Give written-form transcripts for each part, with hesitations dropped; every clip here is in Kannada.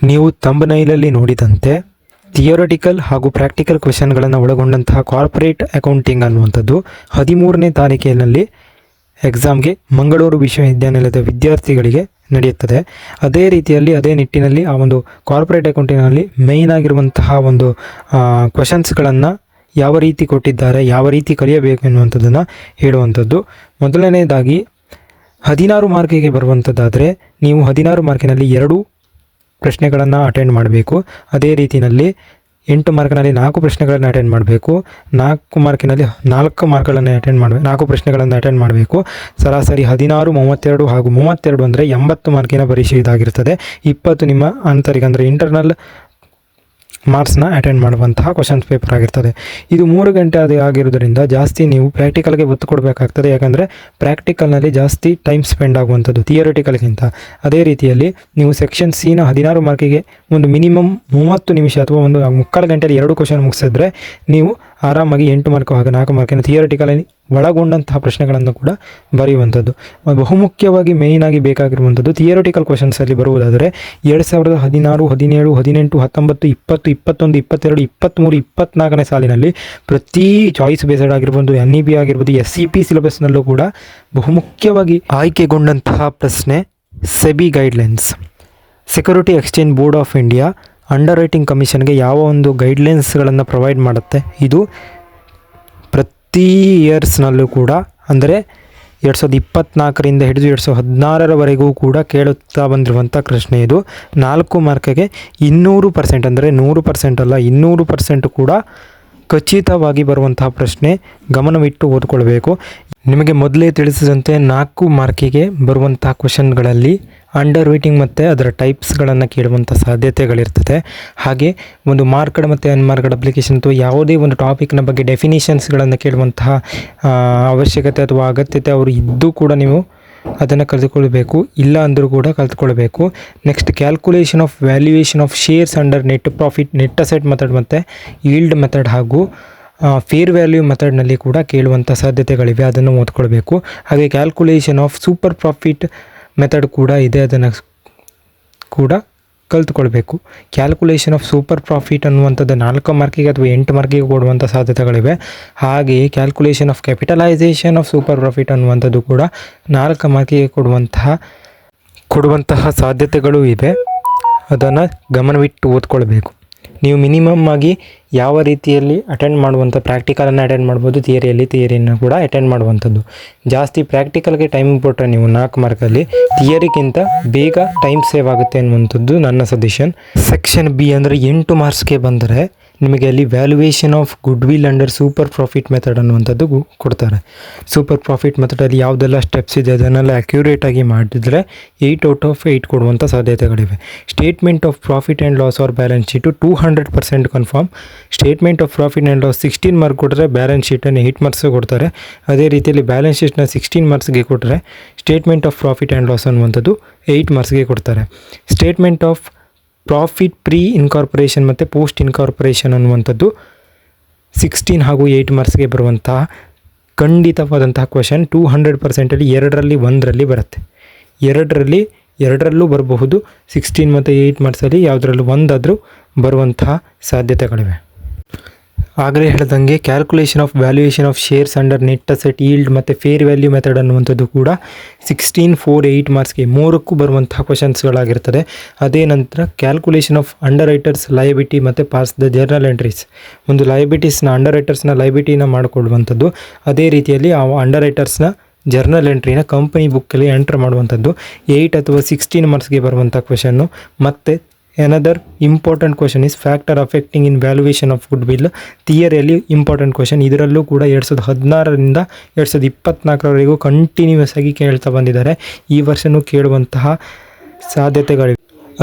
ನೀವು ಥಂಬ್ನೈಲಲ್ಲಿ ನೋಡಿದಂತೆ ಥಿಯರಿಟಿಕಲ್ ಹಾಗೂ ಪ್ರಾಕ್ಟಿಕಲ್ ಕ್ವೆಶನ್ಗಳನ್ನು ಒಳಗೊಂಡಂತಹ ಕಾರ್ಪೊರೇಟ್ ಅಕೌಂಟಿಂಗ್ ಅನ್ನುವಂಥದ್ದು 13ನೇ ತಾರೀಕಿನಲ್ಲಿ ಎಕ್ಸಾಮ್ಗೆ ಮಂಗಳೂರು ವಿಶ್ವವಿದ್ಯಾನಿಲಯದ ವಿದ್ಯಾರ್ಥಿಗಳಿಗೆ ನಡೆಯುತ್ತದೆ. ಅದೇ ರೀತಿಯಲ್ಲಿ ಅದೇ ನಿಟ್ಟಿನಲ್ಲಿ ಆ ಒಂದು ಕಾರ್ಪೊರೇಟ್ ಅಕೌಂಟಿಂಗ್ನಲ್ಲಿ ಮೇಯ್ನ್ ಆಗಿರುವಂತಹ ಒಂದು ಕ್ವೆಶನ್ಸ್ಗಳನ್ನು ಯಾವ ರೀತಿ ಕೊಟ್ಟಿದ್ದಾರೆ, ಯಾವ ರೀತಿ ಕಲಿಯಬೇಕು ಎನ್ನುವಂಥದ್ದನ್ನು ಹೇಳುವಂಥದ್ದು. ಮೊದಲನೇದಾಗಿ 16 ಮಾರ್ಕಿಗೆ ಬರುವಂಥದ್ದಾದರೆ ನೀವು 16 ಮಾರ್ಕಿನಲ್ಲಿ 2 ಪ್ರಶ್ನೆಗಳನ್ನು ಅಟೆಂಡ್ ಮಾಡಬೇಕು. ಅದೇ ರೀತಿಯಲ್ಲಿ 8 ಮಾರ್ಕ್ನಲ್ಲಿ 4 ಪ್ರಶ್ನೆಗಳನ್ನು ಅಟೆಂಡ್ ಮಾಡಬೇಕು. 4 ಮಾರ್ಕಿನಲ್ಲಿ 4 ಮಾರ್ಕ್ಗಳನ್ನು ಅಟೆಂಡ್ ಮಾಡಬೇಕು, 4 ಪ್ರಶ್ನೆಗಳನ್ನು ಅಟೆಂಡ್ ಮಾಡಬೇಕು. ಸರಾಸರಿ 16, 32 ಹಾಗೂ 32 ಅಂದರೆ 80 ಮಾರ್ಕಿನ ಪರೀಕ್ಷೆ ಇದಾಗಿರ್ತದೆ. 20 ನಿಮ್ಮ ಆಂತರಿಕ ಅಂದರೆ ಇಂಟರ್ನಲ್ ಮಾರ್ಕ್ಸ್ನ ಅಟೆಂಡ್ ಮಾಡುವಂತಹ ಕ್ವಶನ್ಸ್ ಪೇಪರ್ ಆಗಿರ್ತದೆ. ಇದು 3 ಗಂಟೆ ಆಗಿರೋದ್ರಿಂದ ಜಾಸ್ತಿ ನೀವು ಪ್ರಾಕ್ಟಿಕಲ್ಗೆ ಒತ್ತು ಕೊಡಬೇಕಾಗ್ತದೆ. ಯಾಕಂದರೆ ಪ್ರಾಕ್ಟಿಕಲ್ನಲ್ಲಿ ಜಾಸ್ತಿ ಟೈಮ್ ಸ್ಪೆಂಡ್ ಆಗುವಂಥದ್ದು ಥಿಯರಿಟಿಕಲ್ಗಿಂತ. ಅದೇ ರೀತಿಯಲ್ಲಿ ನೀವು ಸೆಕ್ಷನ್ ಸಿನ 16 ಮಾರ್ಕಿಗೆ ಒಂದು ಮಿನಿಮಮ್ 30 ನಿಮಿಷ ಅಥವಾ ಒಂದು 3/4 ಗಂಟೆಯಲ್ಲಿ 2 ಕ್ವಶನ್ ಮುಗಿಸಿದ್ರೆ ನೀವು ಆರಾಮಾಗಿ 8 ಮಾರ್ಕ್ ಹಾಗೂ 4 ಮಾರ್ಕಿನ ಥಿಯರಿಟಿಕಲ್ ಒಳಗೊಂಡಂತಹ ಪ್ರಶ್ನೆಗಳನ್ನು ಕೂಡ ಬರೆಯುವಂಥದ್ದು. ಬಹುಮುಖ್ಯವಾಗಿ ಮೇಯ್ನಾಗಿ ಬೇಕಾಗಿರುವಂಥದ್ದು ಥಿಯರಿಟಿಕಲ್ ಕ್ವಶನ್ಸಲ್ಲಿ ಬರುವುದಾದರೆ 2016, 17, 18, 19, 20, 21, 22, 23, 24ನೇ ಸಾಲಿನಲ್ಲಿ ಪ್ರತಿ ಚಾಯ್ಸ್ ಬೇಸ್ಡ್ ಆಗಿರ್ಬೋದು, NEP ಆಗಿರ್ಬೋದು, SCP ಸಿಲೆಬಸ್ನಲ್ಲೂ ಕೂಡ ಬಹುಮುಖ್ಯವಾಗಿ ಆಯ್ಕೆಗೊಂಡಂತಹ ಪ್ರಶ್ನೆ SEBI guidelines, security exchange board of India underwriting ಕಮಿಷನ್ಗೆ ಯಾವ ಒಂದು ಗೈಡ್ಲೈನ್ಸ್ಗಳನ್ನು ಪ್ರೊವೈಡ್ ಮಾಡುತ್ತೆ. ಇದು ಪ್ರತಿ ಇಯರ್ಸ್ನಲ್ಲೂ ಕೂಡ ಅಂದರೆ 2024ರಿಂದ ಹಿಡಿದು 2016ರವರೆಗೂ ಕೂಡ ಕೇಳುತ್ತಾ ಬಂದಿರುವಂಥ ಪ್ರಶ್ನೆ ಇದು. 4 ಮಾರ್ಕಿಗೆ 200% ಅಂದರೆ 100% ಅಲ್ಲ 200% ಕೂಡ ಖಚಿತವಾಗಿ ಬರುವಂತಹ ಪ್ರಶ್ನೆ. ಗಮನವಿಟ್ಟು ಓದ್ಕೊಳ್ಬೇಕು. ನಿಮಗೆ ಮೊದಲೇ ತಿಳಿಸಿದಂತೆ 4 ಮಾರ್ಕಿಗೆ ಬರುವಂತಹ ಕ್ವಶನ್ಗಳಲ್ಲಿ ಅಂಡರ್ ರೈಟಿಂಗ್ ಮತ್ತು ಅದರ ಟೈಪ್ಸ್ಗಳನ್ನು ಕೇಳುವಂಥ ಸಾಧ್ಯತೆಗಳಿರ್ತದೆ. ಹಾಗೆ ಒಂದು ಮಾರ್ಕ್ಡ್ ಮತ್ತು ಅನ್ಮಾರ್ಕ್ಡ್ ಅಪ್ಲಿಕೇಶನ್ ಅಥವಾ ಯಾವುದೇ ಒಂದು ಟಾಪಿಕ್ನ ಬಗ್ಗೆ ಡೆಫಿನೇಷನ್ಸ್ಗಳನ್ನು ಕೇಳುವಂತಹ ಅವಶ್ಯಕತೆ ಅಥವಾ ಅಗತ್ಯತೆ ಅವರು ಇದ್ದು ಕೂಡ ನೀವು ಅದನ್ನು ಕಲಿತುಕೊಳ್ಬೇಕು. ಇಲ್ಲ ಅಂದರೂ ಕೂಡ ಕಲಿತುಕೊಳ್ಬೇಕು. Next calculation of valuation of shares under net profit, net asset method ಮತ್ತು ಈಲ್ಡ್ ಮೆಥಡ್ ಹಾಗೂ ಫೇರ್ ವ್ಯಾಲ್ಯೂ ಮೆಥಡ್ನಲ್ಲಿ ಕೂಡ ಕೇಳುವಂಥ ಸಾಧ್ಯತೆಗಳಿವೆ. ಅದನ್ನು ಓದ್ಕೊಳ್ಬೇಕು. ಹಾಗೆ calculation of super profit method ಕೂಡ ಇದೆ, ಅದನ್ನು ಕೂಡ ಕಲಿತುಕೊಳ್ಬೇಕು. ಕ್ಯಾಲ್ಕುಲೇಷನ್ ಆಫ್ ಸೂಪರ್ ಪ್ರಾಫಿಟ್ ಅನ್ನುವಂಥದ್ದು 4 ಮಾರ್ಕಿಗೆ ಅಥವಾ 8 ಮಾರ್ಕಿಗೆ ಕೊಡುವಂಥ ಸಾಧ್ಯತೆಗಳಿವೆ. ಹಾಗೆಯೇ calculation of capitalisation of super profit ಅನ್ನುವಂಥದ್ದು ಕೂಡ 4 ಮಾರ್ಕಿಗೆ ಕೊಡುವಂತಹ ಸಾಧ್ಯತೆಗಳು ಇದೆ. ಅದನ್ನು ಗಮನವಿಟ್ಟು ಓದ್ಕೊಳ್ಬೇಕು. ನೀವು ಮಿನಿಮಮ್ ಆಗಿ ಯಾವ ರೀತಿಯಲ್ಲಿ ಅಟೆಂಡ್ ಮಾಡುವಂಥ ಪ್ರಾಕ್ಟಿಕಲನ್ನು ಅಟೆಂಡ್ ಮಾಡ್ಬೋದು, ಥಿಯರಿಯನ್ನು ಕೂಡ ಅಟೆಂಡ್ ಮಾಡುವಂಥದ್ದು. ಜಾಸ್ತಿ ಪ್ರಾಕ್ಟಿಕಲ್ಗೆ ಟೈಮ್ ಕೊಟ್ಟರೆ ನೀವು 4 ಮಾರ್ಕಲ್ಲಿ ಥಿಯರಿಗಿಂತ ಬೇಗ ಟೈಮ್ ಸೇವ್ ಆಗುತ್ತೆ ಅನ್ನುವಂಥದ್ದು ನನ್ನ ಸಜೆಷನ್. ಸೆಕ್ಷನ್ ಬಿ ಅಂದರೆ 8 ಮಾರ್ಕ್ಸ್ಗೆ ಬಂದರೆ ನಿಮಗೆ ಅಲ್ಲಿ valuation of good will under super profit method ಅನ್ನುವಂಥದ್ದು ಕೊಡ್ತಾರೆ. ಸೂಪರ್ ಪ್ರಾಫಿಟ್ ಮೆಥಡಲ್ಲಿ ಯಾವುದೆಲ್ಲ ಸ್ಟೆಪ್ಸ್ ಇದೆ ಅದನ್ನೆಲ್ಲ ಅಕ್ಯುರೇಟಾಗಿ ಮಾಡಿದರೆ 8 ಔಟ್ ಆಫ್ 8 ಕೊಡುವಂಥ ಸಾಧ್ಯತೆಗಳಿವೆ. Statement of profit and loss or balance sheet 200% confirm. Statement of profit and loss 16 mark ಕೊಟ್ಟರೆ ಬ್ಯಾಲೆನ್ಸ್ ಶೀಟನ್ನು 8 ಮಾರ್ಕ್ಸ್ ಕೊಡ್ತಾರೆ. ಅದೇ ರೀತಿಯಲ್ಲಿ ಬ್ಯಾಲೆನ್ಸ್ ಶೀಟ್ನ 16 ಮಾರ್ಕ್ಸ್ಗೆ ಕೊಟ್ಟರೆ statement of profit and loss ಅನ್ನುವಂಥದ್ದು 8 ಮಾರ್ಕ್ಸ್ಗೆ ಕೊಡ್ತಾರೆ. Statement of profit pre incorporation ಮತ್ತು ಪೋಸ್ಟ್ ಇನ್ಕಾರ್ಪೊರೇಷನ್ ಅನ್ನುವಂಥದ್ದು 16 ಹಾಗೂ 8 ಮಾರ್ಕ್ಸ್ಗೆ ಬರುವಂತಹ ಖಂಡಿತವಾದಂತಹ ಕ್ವಶನ್. 200%ಅಲ್ಲಿ 2ರಲ್ಲಿ 1ರಲ್ಲಿ ಬರುತ್ತೆ. 2ರಲ್ಲೂ ಬರಬಹುದು. 16 ಮತ್ತು 8 ಮಾರ್ಕ್ಸಲ್ಲಿ ಯಾವುದರಲ್ಲೂ ಒಂದಾದರೂ ಬರುವಂತಹ ಸಾಧ್ಯತೆಗಳಿವೆ. ಆಗಲೇ ಹೇಳಿದಂಗೆ calculation of valuation of shares under net asset, yield ಮತ್ತು ಫೇರ್ ವ್ಯಾಲ್ಯೂ ಮೆಥಡ್ ಅನ್ನುವಂಥದ್ದು ಕೂಡ 16, 4, 8 ಮಾರ್ಕ್ಸ್ಗೆ 3ಕ್ಕೂ ಬರುವಂತಹ ಕ್ವಶನ್ಸ್ಗಳಾಗಿರ್ತದೆ. ಅದೇ ನಂತರ calculation of underwriters liability ಮತ್ತು ಪಾಸ್ ದ ಜರ್ನಲ್ ಎಂಟ್ರೀಸ್, ಒಂದು ಲಯಬಿಲಿಟೀಸ್ನ ಅಂಡರ್ ರೈಟರ್ಸ್ನ ಲಯಬಿಲಿಟಿನ ಮಾಡಿಕೊಳ್ಳುವಂಥದ್ದು. ಅದೇ ರೀತಿಯಲ್ಲಿ ಆ ಅಂಡರ್ ರೈಟರ್ಸ್ನ ಜರ್ನಲ್ ಎಂಟ್ರಿನ ಕಂಪನಿ ಬುಕ್ಕಲ್ಲಿ ಎಂಟ್ರ್ ಮಾಡುವಂಥದ್ದು 8 ಅಥವಾ 16 ಮಾರ್ಕ್ಸ್ಗೆ ಬರುವಂಥ ಕ್ವೆಶನ್ನು. ಮತ್ತು another important question is factor affecting in valuation of goodwill, ಥಿಯರಿಯಲ್ಲಿ ಇಂಪಾರ್ಟೆಂಟ್ ಕ್ವಶನ್. ಇದರಲ್ಲೂ ಕೂಡ 2016ರಿಂದ 2024ರವರೆಗೂ ಕಂಟಿನ್ಯೂಸ್ ಆಗಿ ಕೇಳ್ತಾ ಬಂದಿದ್ದಾರೆ. ಈ ವರ್ಷವೂ ಕೇಳುವಂತಹ ಸಾಧ್ಯತೆಗಳಿವೆ.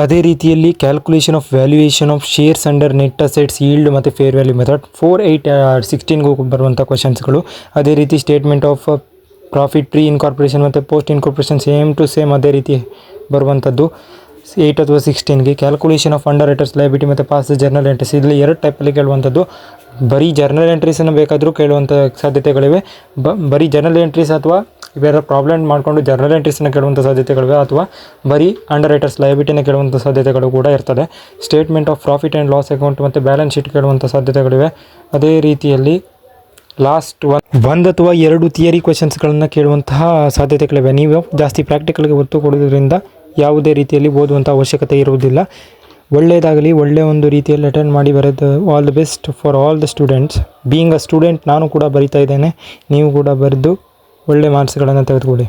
ಅದೇ ರೀತಿಯಲ್ಲಿ calculation of valuation of shares under net assets, yield ಮತ್ತು ಫೇರ್ ವ್ಯಾಲ್ಯೂ ಮೆಥಡ್ 4, 8, 16ಗೂ ಬರುವಂಥ ಕ್ವಶನ್ಸ್ಗಳು. ಅದೇ ರೀತಿ statement of profit pre incorporation ಮತ್ತು post incorporation same to same ಅದೇ ರೀತಿ ಬರುವಂಥದ್ದು 8 ಅಥವಾ 16ಗೆ. Calculation of underwriters liability ಮತ್ತು ಪಾಸ್ ಜರ್ನಲ್ ಎಂಟ್ರೀಸ್, ಇಲ್ಲಿ 2 ಟೈಪಲ್ಲಿ ಕೇಳುವಂಥದ್ದು. ಬರೀ ಜರ್ನಲ್ ಎಂಟ್ರೀಸನ್ನು ಬೇಕಾದರೂ ಕೇಳುವಂಥ ಸಾಧ್ಯತೆಗಳಿವೆ. ಬರೀ ಜರ್ನಲ್ ಎಂಟ್ರೀಸ್ ಅಥವಾ ಇವೆಲ್ಲ ಪ್ರಾಬ್ಲಮ್ ಮಾಡಿಕೊಂಡು ಜರ್ನಲ್ ಎಂಟ್ರೀಸ್ನ ಕೇಳುವಂಥ ಸಾಧ್ಯತೆಗಳಿವೆ, ಅಥವಾ ಬರೀ ಅಂಡರ್ ರೈಟರ್ಸ್ ಲಯಬಿಲಿಟಿನ ಕೇಳುವಂಥ ಸಾಧ್ಯತೆಗಳು ಕೂಡ ಇರ್ತದೆ. Statement of profit and loss account ಮತ್ತು ಬ್ಯಾಲೆನ್ಸ್ ಶೀಟ್ ಕೇಳುವಂಥ ಸಾಧ್ಯತೆಗಳಿವೆ. ಅದೇ ರೀತಿಯಲ್ಲಿ ಲಾಸ್ಟ್ ಒಂದು ಅಥವಾ ಎರಡು ಥಿಯರಿ ಕ್ವೆಶನ್ಸ್ಗಳನ್ನು ಕೇಳುವಂತಹ ಸಾಧ್ಯತೆಗಳಿವೆ. ನೀವು ಜಾಸ್ತಿ ಪ್ರಾಕ್ಟಿಕಲ್ಗೆ ಒತ್ತು ಕೊಡೋದ್ರಿಂದ ಯಾವುದೇ ರೀತಿಯಲ್ಲಿ ಓದುವಂಥ ಅವಶ್ಯಕತೆ ಇರುವುದಿಲ್ಲ. ಒಳ್ಳೆಯದಾಗಲಿ, ಒಳ್ಳೆಯ ಒಂದು ರೀತಿಯಲ್ಲಿ ಅಟೆಂಡ್ ಮಾಡಿ ಬರೋದು. All the best for all the students. Being a student ನಾನು ಕೂಡ ಬರಿತಾ ಇದ್ದೇನೆ, ನೀವು ಕೂಡ ಬರೆದು ಒಳ್ಳೆ ಮಾರ್ಕ್ಸ್ಗಳನ್ನು ತೆಗೆದುಕೊಳ್ಳಿ.